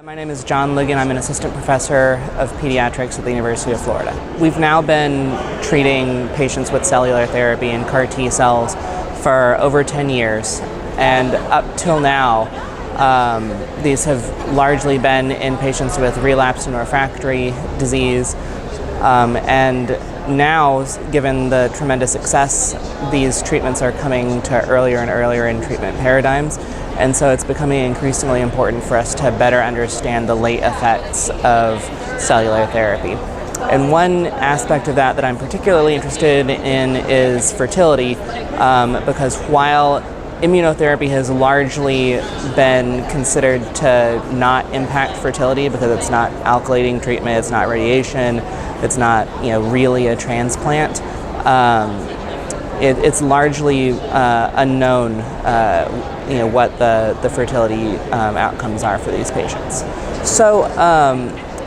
My name is John Ligon. I'm an assistant professor of pediatrics at the University of Florida. We've now been treating patients with cellular therapy and CAR T cells for over 10 years, and up till now these have largely been in patients with relapsed and refractory disease, and now, given the tremendous success, these treatments are coming to earlier and earlier in treatment paradigms, and so it's becoming increasingly important for us to better understand the late effects of cellular therapy. And one aspect of that I'm particularly interested in is fertility, because while immunotherapy has largely been considered to not impact fertility because it's not alkylating treatment, it's not radiation, it's not really a transplant, it's largely unknown what the fertility outcomes are for these patients. So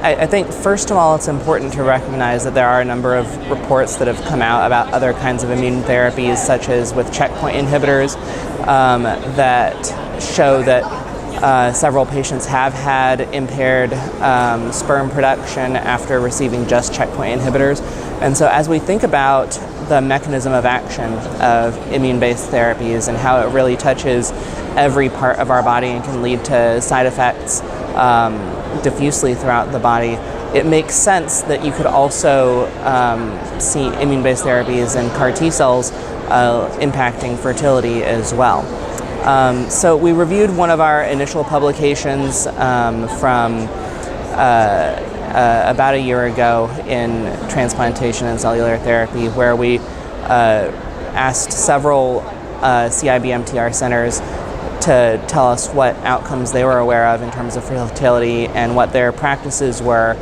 I think first of all it's important to recognize that there are a number of reports that have come out about other kinds of immune therapies, such as with checkpoint inhibitors, that show that several patients have had impaired sperm production after receiving just checkpoint inhibitors. And so as we think about the mechanism of action of immune-based therapies and how it really touches every part of our body and can lead to side effects diffusely throughout the body, it makes sense that you could also see immune-based therapies and CAR T cells impacting fertility as well. So we reviewed one of our initial publications from about a year ago in transplantation and cellular therapy, where we asked several CIBMTR centers to tell us what outcomes they were aware of in terms of fertility and what their practices were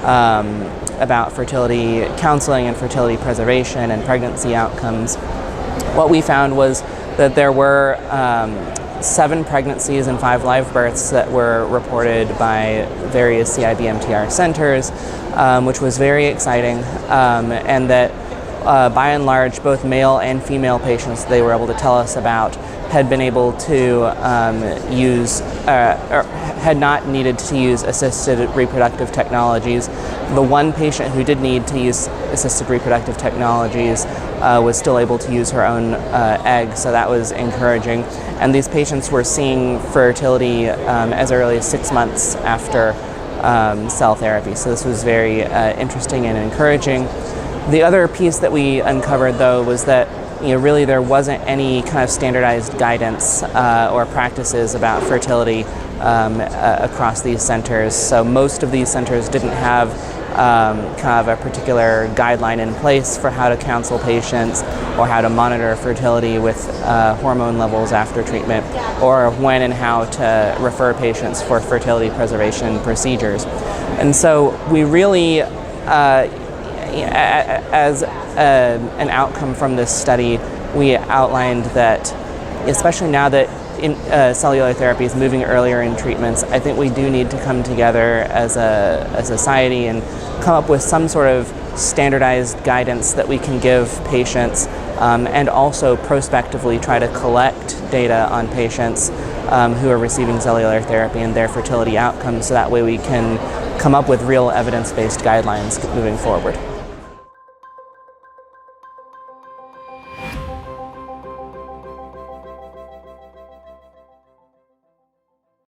about fertility counseling and fertility preservation and pregnancy outcomes. What we found was that there were 7 pregnancies and 5 live births that were reported by various CIBMTR centers, which was very exciting, and that by and large both male and female patients they were able to tell us about had been able to use or had not needed to use assisted reproductive technologies. The one patient who did need to use assisted reproductive technologies was still able to use her own egg, so that was encouraging. And these patients were seeing fertility as early as 6 months after cell therapy, so this was very interesting and encouraging. The other piece that we uncovered, though, was that really there wasn't any kind of standardized guidance or practices about fertility across these centers. So most of these centers didn't have kind of a particular guideline in place for how to counsel patients or how to monitor fertility with hormone levels after treatment, or when and how to refer patients for fertility preservation procedures. And so we really, as an outcome from this study, we outlined that, especially now that cellular therapy is moving earlier in treatments, I think we do need to come together as a society and come up with some sort of standardized guidance that we can give patients, and also prospectively try to collect data on patients who are receiving cellular therapy and their fertility outcomes, so that way we can come up with real evidence-based guidelines moving forward.